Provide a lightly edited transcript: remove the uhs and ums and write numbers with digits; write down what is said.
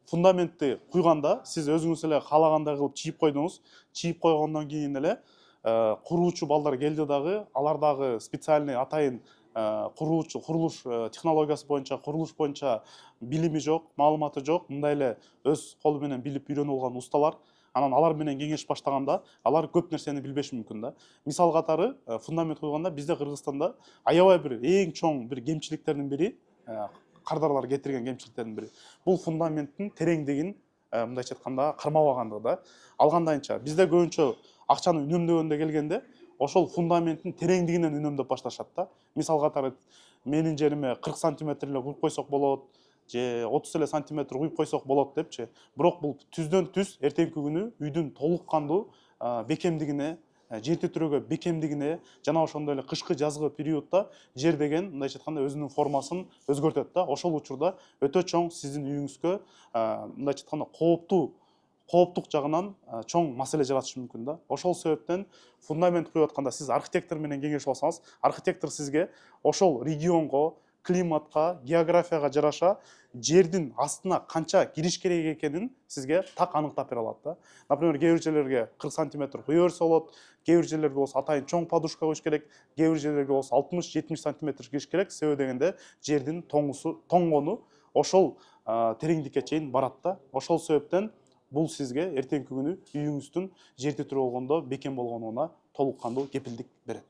фундаментти куйганда сиз өзүңүз эле каалагандай кылып чийип койдуңуз. Чийип койгондон кийин эле куруучу балдар келди дагы, алар дагы специальный атайын куруучу курулуш технологиясы боюнча, курулуш боюнча билими жок, маалыматы жок, мындай эле өз колу менен билип үйрөнүп алган усталар. Анан алар менен кеңешип баштаганда алар көп нерсени билбеши мүмкүн да. Мисал катары фундамент куйганда бизде Кыргызстанда аябай бир эң чоң бир кемчиликтердин бири, кардарлар кетирген кемчиликтердин бири. Бул фундаменттин тереңдигин мындайча айтканда кармабагандыгы да. Алгандайынча бизде көбүнчө акчаны үнөмдөгөндө келгенде ошол фундаменттин тереңдигинен үнөмдөп башташат да. Мисал катары менин жериме 40 сантиметр эле куюп койсок болот, же 30 эле сантиметр куюп койсок болот депчи. Бирок бул түздөн түз эртеңки күнү үйдүн толук кандуу бекемдигине, жер титирөөгө бекемдигине жана ошондой эле кышкы жазгы периоддо жер деген мындайча айтканда өзүнүн формасын өзгөртөт да. Ошол учурда өтө чоң сиздин үйүңүзгө мындайча айтканда кооптук жагынан чоң маселе жаратышы мүмкүн да. Ошол себептен фундамент куюп атканда сиз архитектор менен кеңешип алсаңыз, архитектор сизге ошол регионго, климатка, географияга жараша жердин астына канча кириш керек экенин сизге так аныктап бере алат да. Например, кээ бир жерлерге 40 сантиметр куя берсе болот, кээ бир жерлерге болсо атайын чоң подушка коюш керек, кээ бир жерлерге болсо 60-70 сантиметр кириш керек. Себеби дегенде жердин тоңгону ошол тереңдикке чейин барат да. Ошол себептен бул сизге эртеңки күнү үйүңүздүн жер титирөө болгондо бекем болгонуна толук кандуу кепилдик берет.